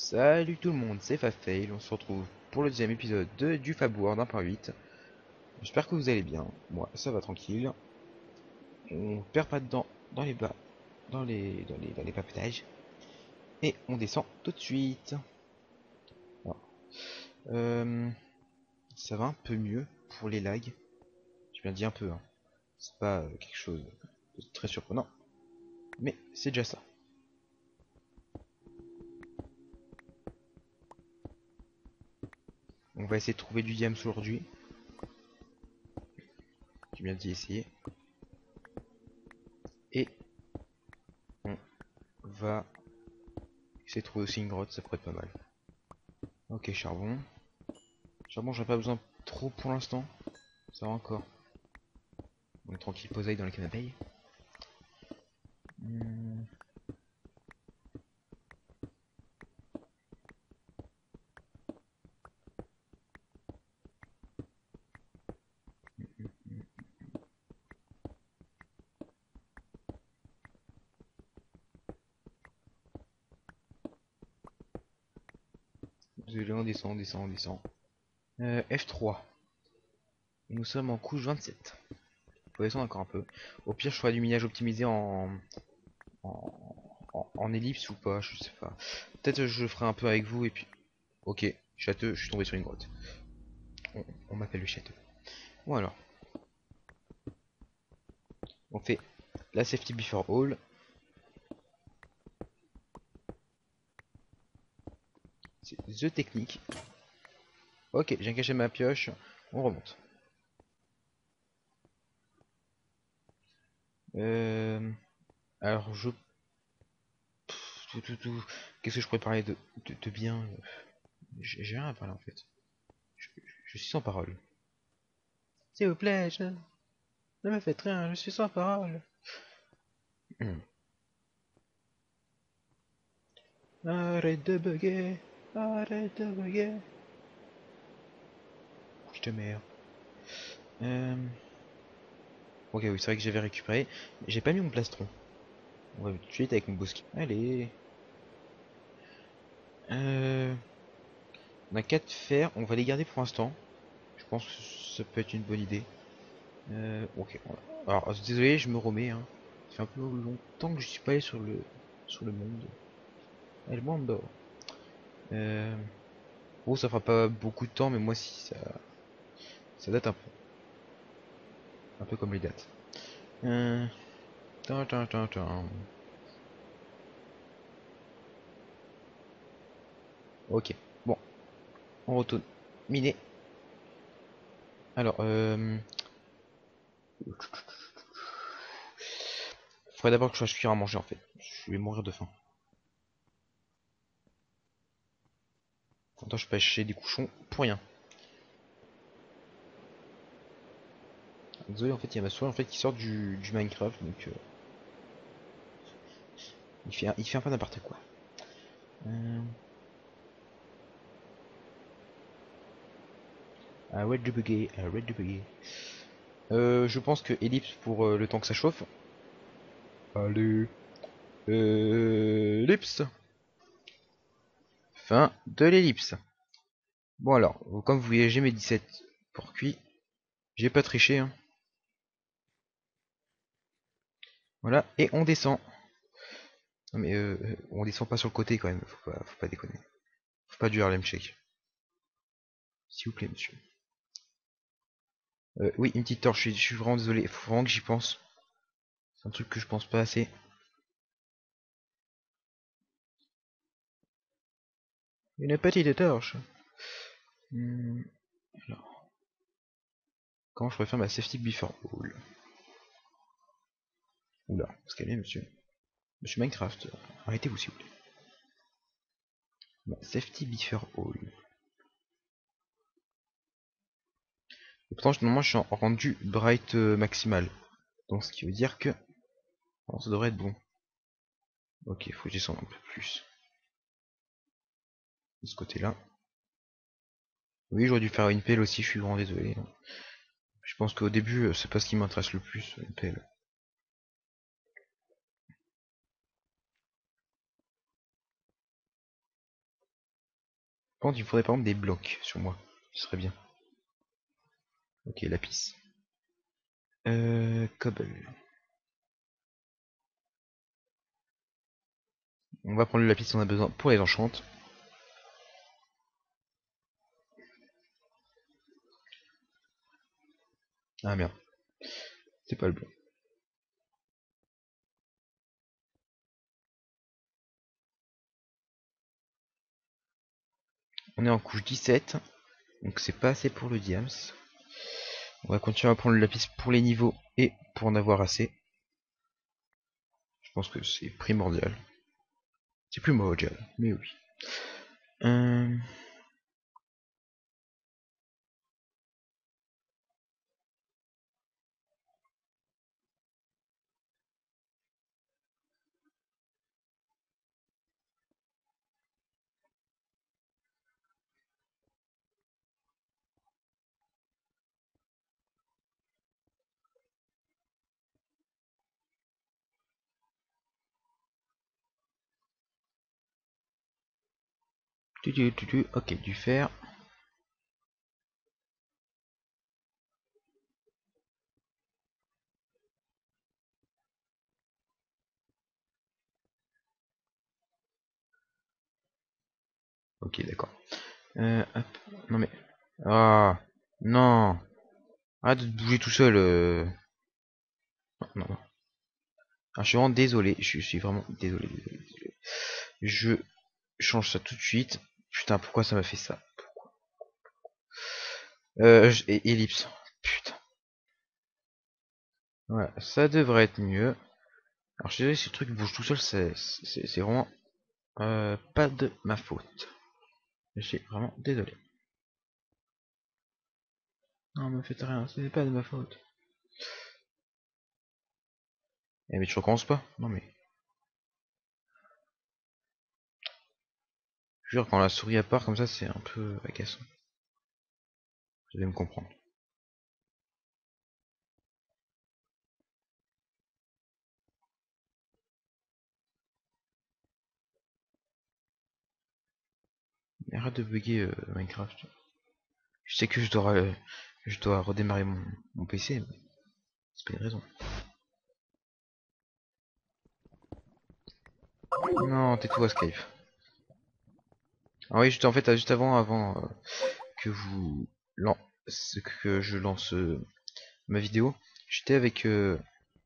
Salut tout le monde, c'est Fafail, on se retrouve pour le deuxième épisode du Fab World 1.8. J'espère que vous allez bien, moi ça va tranquille. On perd pas dedans dans les bas, dans les papetages. Et on descend tout de suite. Alors, euh, ça va un peu mieux pour les lags. Je bien dit un peu, hein. C'est pas quelque chose de très surprenant. Mais c'est déjà ça. On va essayer de trouver du diams aujourd'hui. J'ai bien dit essayer. Et on va essayer de trouver aussi une grotte, ça pourrait être pas mal. Ok, charbon. Charbon, j'en ai pas besoin trop pour l'instant. Ça va encore. On est tranquille, poseille dans les canapés. Hmm. Désolé, on descend, on descend, on descend. F3. Nous sommes en couche 27. Faut descendre encore un peu. Au pire, je ferai du minage optimisé en ellipse ou pas, je sais pas. Peut-être je le ferai un peu avec vous et puis... Ok, châteux, je suis tombé sur une grotte. On m'appelle le châteux. Bon alors, on fait la safety before all. C'est the technique. Ok, j'ai caché ma pioche. On remonte. Euh, alors je... Qu'est-ce que je pourrais parler de bien j'ai rien à parler en fait. Je, je suis sans parole. S'il vous plaît, ne me faites rien, je suis sans parole. Arrête de bugger, arrête de bugger. Je te merde. Ok, oui, c'est vrai que j'avais récupéré. J'ai pas mis mon plastron. On va tout de suite avec mon bosquet. Allez. On a 4 fers, on va les garder pour l'instant. Je pense que ça peut être une bonne idée. Ok. Alors, désolé, je me remets. Hein. Ça fait un peu longtemps que je suis pas allé sur le monde. El Mundo. Bon, ça fera pas beaucoup de temps, mais moi si ça date un peu. Un peu comme les dates. Euh, tin, tin, tin, tin. Ok, bon, on retourne. Miné. Alors, faudrait d'abord que je fasse cuire à manger en fait. Je vais mourir de faim. Attends, je pêche des couchons pour rien. Désolé, en fait, il y a ma souris en fait qui sort du Minecraft, donc il fait un peu n'importe quoi. Euh, Arrête de bugger, arrête de bugger. Je pense que ellipse pour le temps que ça chauffe. Allez, ellipse. Fin de l'ellipse. Bon alors, comme vous voyez, j'ai mes 17 pour cuit. J'ai pas triché, hein. Voilà, et on descend. Non mais on descend pas sur le côté quand même, faut pas déconner. Faut pas du Harlem Shake. S'il vous plaît, monsieur. Oui, une petite torche, je suis vraiment désolé, faut vraiment que j'y pense. C'est un truc que je pense pas assez. Une petite torche. Hmm, alors, comment je pourrais faire ma safety before all? Oula, se calmer, monsieur. Monsieur Minecraft, arrêtez-vous s'il vous plaît. Ma safety before all. Et pourtant, normalement, je suis en rendu bright maximal. Donc, ce qui veut dire que bon, ça devrait être bon. Ok, faut que je descende un peu plus. De ce côté-là. Oui, j'aurais dû faire une pelle aussi, je suis vraiment désolé. Je pense qu'au début, c'est pas ce qui m'intéresse le plus, une pelle. contre, il faudrait par exemple des blocs sur moi. Ce serait bien. Ok, lapis. Cobble. On va prendre le lapis si on a besoin pour les enchantes. Ah merde. C'est pas le bon. On est en couche 17. Donc c'est pas assez pour le diams. On va continuer à prendre le lapis pour les niveaux et pour en avoir assez. Je pense que c'est primordial. C'est primordial, mais oui. Euh... Ok, du fer. Ok, d'accord. Hop. Non mais... Ah, non. Arrête de te bouger tout seul. Non, non, non. Ah, je suis vraiment désolé. Je suis vraiment désolé, désolé, désolé. Je change ça tout de suite. Putain, pourquoi ça m'a fait ça? Ellipse. Putain. Ouais, ça devrait être mieux. Alors, je suis désolé, si le truc bouge tout seul, c'est vraiment pas de ma faute. Je suis vraiment désolé. Non, me faites rien, ce n'est pas de ma faute. Eh, mais tu recommences pas? Non, mais. Je jure, quand la souris à part comme ça, c'est un peu agaçant. Vous allez me comprendre. Mais arrête de bugger Minecraft. Je sais que je dois redémarrer mon PC, mais c'est pas une raison. Non, tais-toi Skype. Ah oui, juste en fait, juste avant que vous lan- que je lance ma vidéo, j'étais avec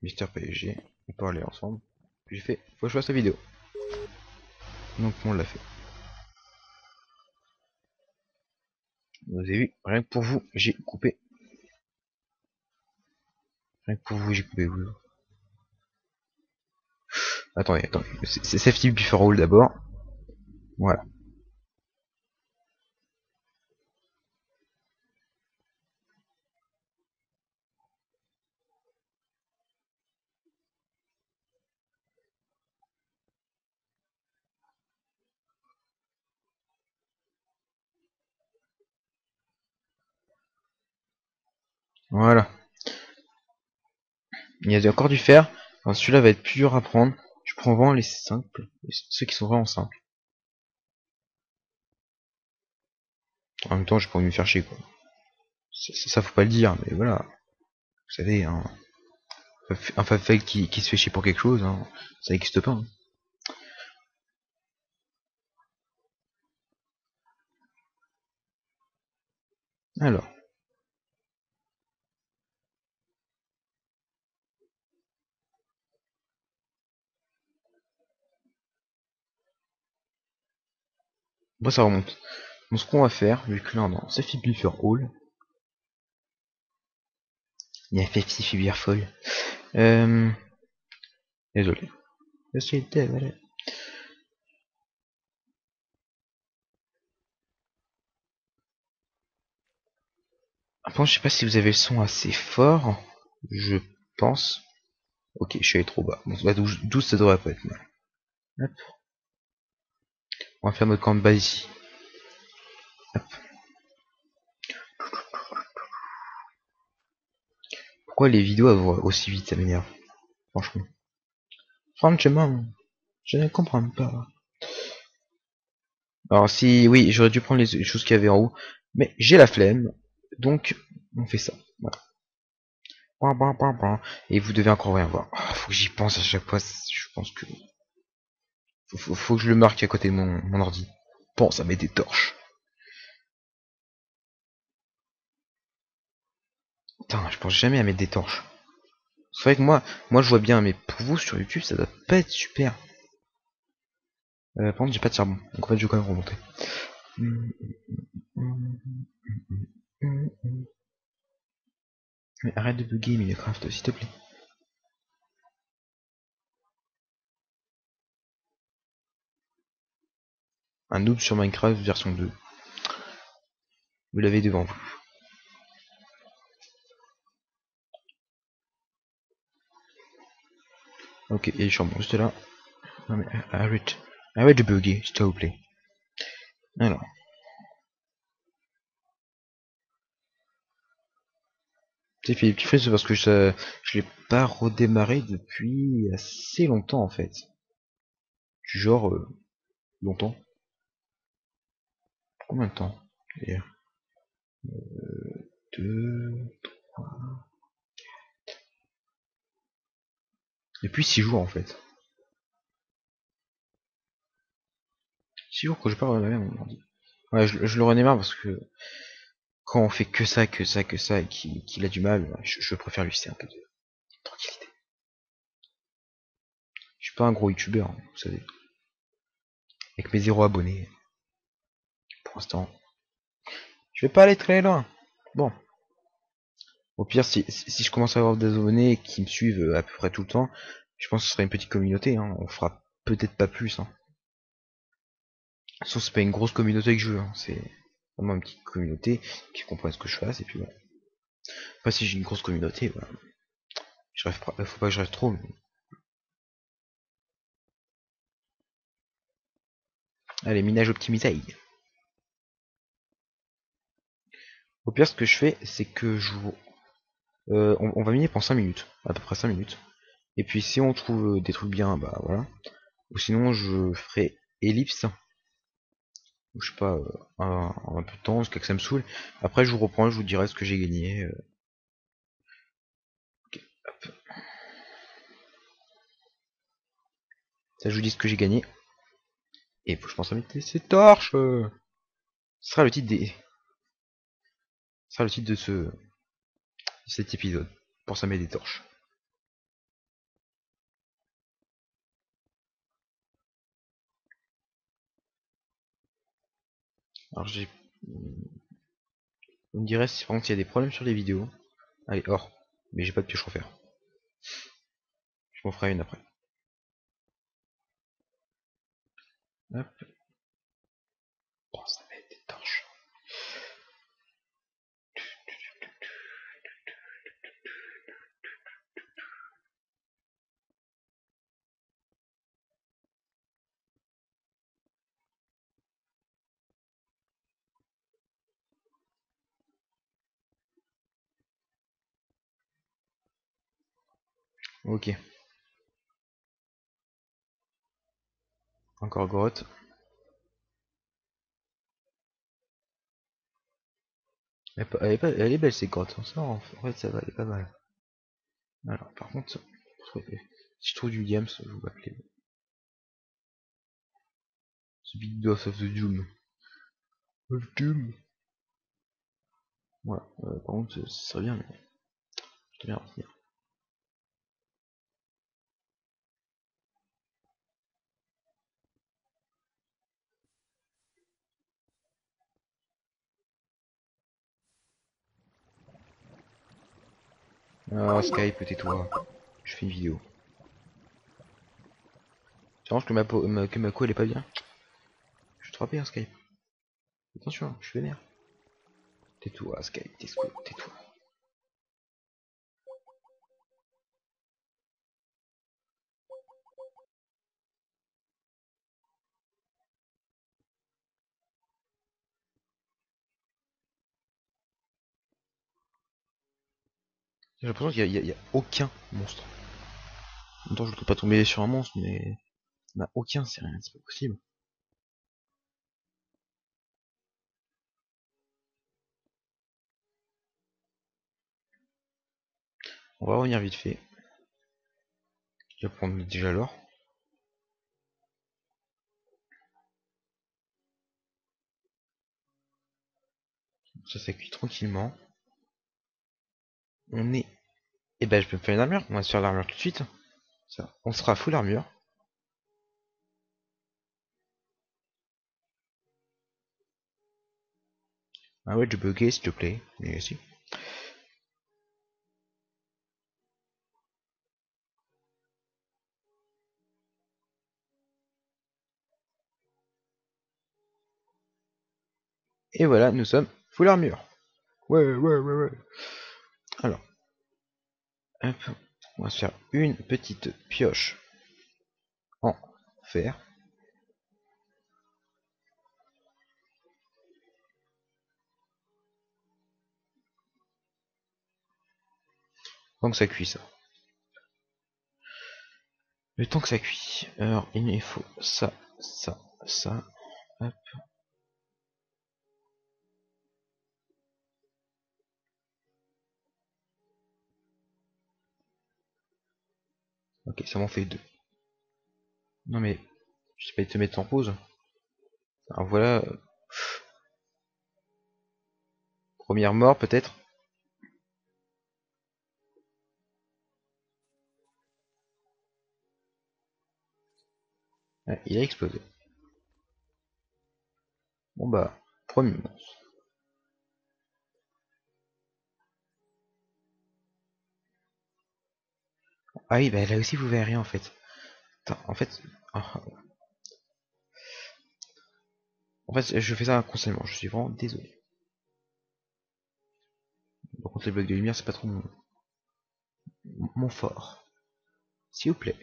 Mister PSG, on parlait ensemble. J'ai fait, faut que je fasse la vidéo. Donc on l'a fait. Vous avez vu, rien que pour vous, j'ai coupé. Rien que pour vous, j'ai coupé. Vous. Attendez, attendez. C'est Safety Before All d'abord. Voilà. Voilà. Il y a encore du fer. Alors celui-là va être plus dur à prendre. Je prends vraiment les simples. Ceux qui sont vraiment simples. En même temps, j'ai pas envie de me faire chier, quoi. Ça, faut pas le dire, mais voilà. Vous savez, un fab qui se fait chier pour quelque chose, hein, ça n'existe pas. Hein. Alors. Bon, ça remonte. Donc, ce qu'on va faire, vu que là, on a Safety Buffer Hall. Il y a Safety Buffer Fall. Désolé. Je suis désolé. Après, je sais pas si vous avez le son assez fort. Je pense. Ok, je suis allé trop bas. Bon, bah, 12 ça devrait pas être mal. Hop. On va faire notre camp de base ici. Hop. Pourquoi les vidéos vont aussi vite, ça m'énerve. Franchement. Franchement, je ne comprends pas. Alors si, oui, j'aurais dû prendre les choses qu'il y avait en haut, mais j'ai la flemme, donc on fait ça. Voilà. Pam, pam, pam, pam. Et vous devez encore rien voir. Ah, faut que j'y pense à chaque fois. Je pense que faut que je le marque à côté de mon ordi. Pense à mettre des torches. Putain, je pense jamais à mettre des torches. C'est vrai que moi je vois bien, mais pour vous sur YouTube, ça doit pas être super. Par contre, j'ai pas de charbon, donc en fait, je vais quand même remonter. Mais arrête de bugger Minecraft, s'il te plaît. Un noob sur Minecraft version 2. Vous l'avez devant vous. Ok, il y a les charbons juste là. Non mais arrête. Arrête de bugger, s'il te plaît. Alors. J'ai fait des petits faits, c'est parce que je l'ai pas redémarré depuis assez longtemps en fait. Genre longtemps. Combien de temps d'ailleurs? Deux. Depuis 6 jours en fait. 6 jours que je pas redémarré mon ordi. Ouais, je le redémarre parce que quand on fait que ça, et qu'il a du mal, je préfère lui laisser un peu de tranquillité. Je suis pas un gros youtubeur, hein, vous savez. Avec mes 0 abonnés, pour l'instant. Je vais pas aller très loin. Bon. Au pire, si je commence à avoir des abonnés qui me suivent à peu près tout le temps, je pense que ce sera une petite communauté, hein. On fera peut-être pas plus, hein. Sauf c'est pas une grosse communauté que je veux, hein. C'est vraiment une petite communauté qui comprend ce que je fasse, et puis voilà. Après, si j'ai une grosse communauté, voilà. Je rêve pas, faut pas que je rêve trop, mais... Allez, minage optimisé. Au pire, ce que je fais, c'est que on va miner pendant 5 minutes, à peu près 5 minutes. Et puis si on trouve des trucs bien, bah voilà. Ou sinon, je ferai ellipse, ou je sais pas, un peu de temps, jusqu'à que ça me saoule. Après, je vous reprends, je vous dirai ce que j'ai gagné. Ok, hop. Ça, je vous dis ce que j'ai gagné. Et faut que je pense à mettre ces torches. Ce sera le titre de cet épisode. Pense à mettre des torches. Alors j'ai... Vous me direz si par contre il y a des problèmes sur les vidéos. Allez, or. Mais j'ai pas de pioche refaire. Je m'en ferai une après. Hop. Pense à mettre des torches. Ok. Encore grotte. Elle est belle ces grottes. Ça, en fait, ça va, elle est pas mal. Alors, par contre, si je trouve du diams, je vous appeler. The Big Boss of the Doom. Of Doom. Voilà. Par contre, ça serait bien, mais je dois bien retenir. Ah, Skype, tais-toi. Je fais une vidéo. Tu arranges que que ma co elle est pas bien. Je vais te rappeler, hein, Skype. Attention, je suis vénère. Tais-toi, Skype, tais-toi. J'ai l'impression qu'il y a aucun monstre. En même temps, je ne peux pas tomber sur un monstre, mais il n'y en a aucun, c'est rien, c'est pas possible. On va revenir vite fait. Je vais prendre déjà l'or. Ça cuit tranquillement. On est... Et ben je peux me faire une armure. On va se faire l'armure tout de suite. Ça, on sera full armure. Ah ouais, je bugué s'il te plaît. Mais si. Et voilà, nous sommes full armure. Ouais. Alors, hop, on va se faire une petite pioche en fer. Donc ça cuit ça. Le temps que ça cuit. Alors, il nous faut ça, ça. Hop. Ok, ça m'en fait deux. Non mais, je sais pas te mettre en pause. Alors voilà, première mort peut-être. Ouais, il a explosé. Bon bah, premier monstre. Ah oui, bah là aussi vous verrez rien en fait. Attends, en fait, je fais ça inconsciemment, je suis vraiment désolé. Par contre, les blocs de lumière, c'est pas trop mon fort. S'il vous plaît.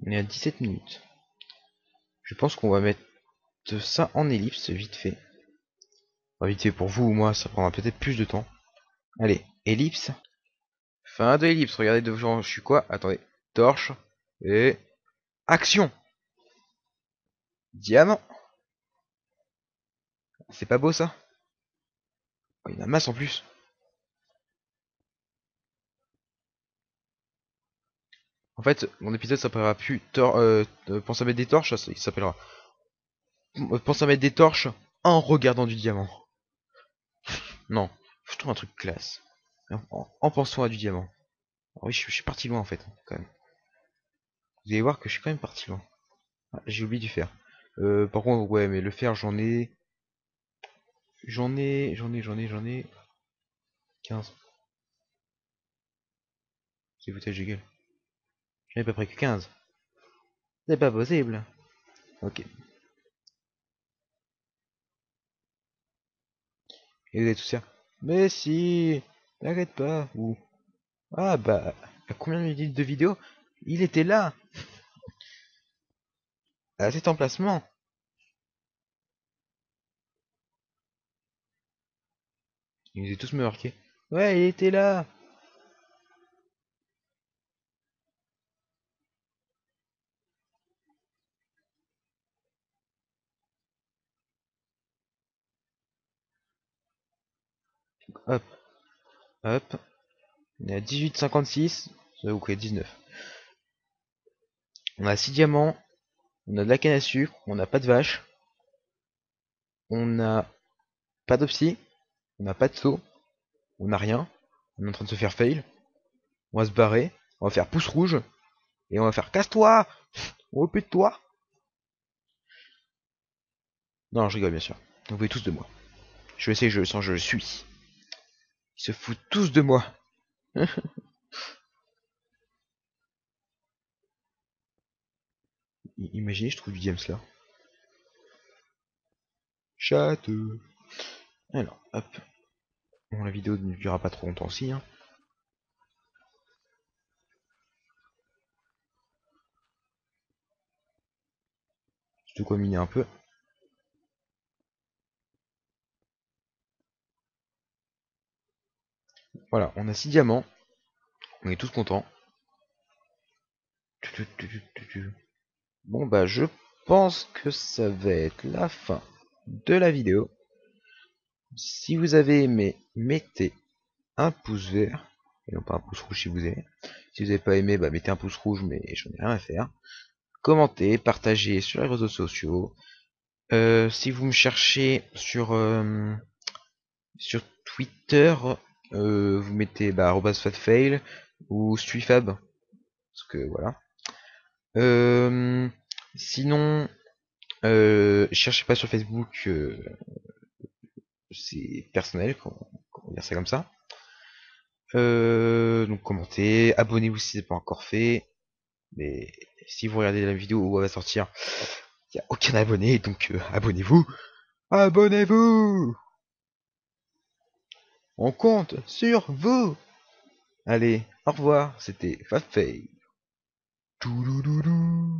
On est à 17 minutes. Je pense qu'on va mettre ça en ellipse, vite fait. Enfin, vite fait pour vous ou moi, ça prendra peut-être plus de temps. Allez, ellipse. Fin de ellipse, regardez devant, je suis quoi? Attendez. Torche. Et... Action! Diamant! C'est pas beau ça? Oh, il y en a masse en plus. En fait, mon épisode s'appellera plus Pense à mettre des torches, il s'appellera Pense à mettre des torches en regardant du diamant. Non, je trouve un truc classe. En pensant à du diamant. Ah oui, je suis parti loin en fait, quand même. Vous allez voir que je suis quand même parti loin. Ah, j'ai oublié du fer. Par contre, ouais, mais le fer, j'en ai 15. C'est foutage de gueule. J'en ai à peu près que 15. C'est pas possible. Ok. Et vous allez tous faire. Mais si, t'arrête pas. Ou ah bah, à combien de minutes de vidéo il était là, à cet emplacement. Ils étaient tous me marquer. Ouais, il était là. Hop, hop. On est à 18,56. Ça va vous créer 19. On a 6 diamants. On a de la canne à sucre. On n'a pas de vache. On n'a pas d'opsie. On n'a pas de seau. On n'a rien. On est en train de se faire fail. On va se barrer. On va faire pouce rouge. Et on va faire casse-toi. Repute-toi. Non, je rigole bien sûr. Vous voulez tous de moi. Je sais, je le sens, je le suis. Ils se foutent tous de moi. Imaginez, je trouve du James là. Château. Alors, hop. Bon, la vidéo ne durera pas trop longtemps aussi. Hein. J'ai de quoi miner un peu. Voilà, on a 6 diamants. On est tous contents. Bon bah je pense que ça va être la fin de la vidéo. Si vous avez aimé, mettez un pouce vert, et non pas un pouce rouge si vous aimez. Si vous n'avez pas aimé, bah mettez un pouce rouge, mais j'en ai rien à faire. Commentez, partagez sur les réseaux sociaux. Si vous me cherchez sur Twitter, vous mettez @fatfail ou suifab, parce que voilà. Sinon, cherchez pas sur Facebook, c'est personnel, comment dire ça comme ça. Donc commentez, abonnez-vous si c'est pas encore fait. Mais si vous regardez la vidéo où elle va sortir, il n'y a aucun abonné, donc abonnez-vous. Abonnez-vous. On compte sur vous. Allez, au revoir, c'était Fatfay. Toulouloulou.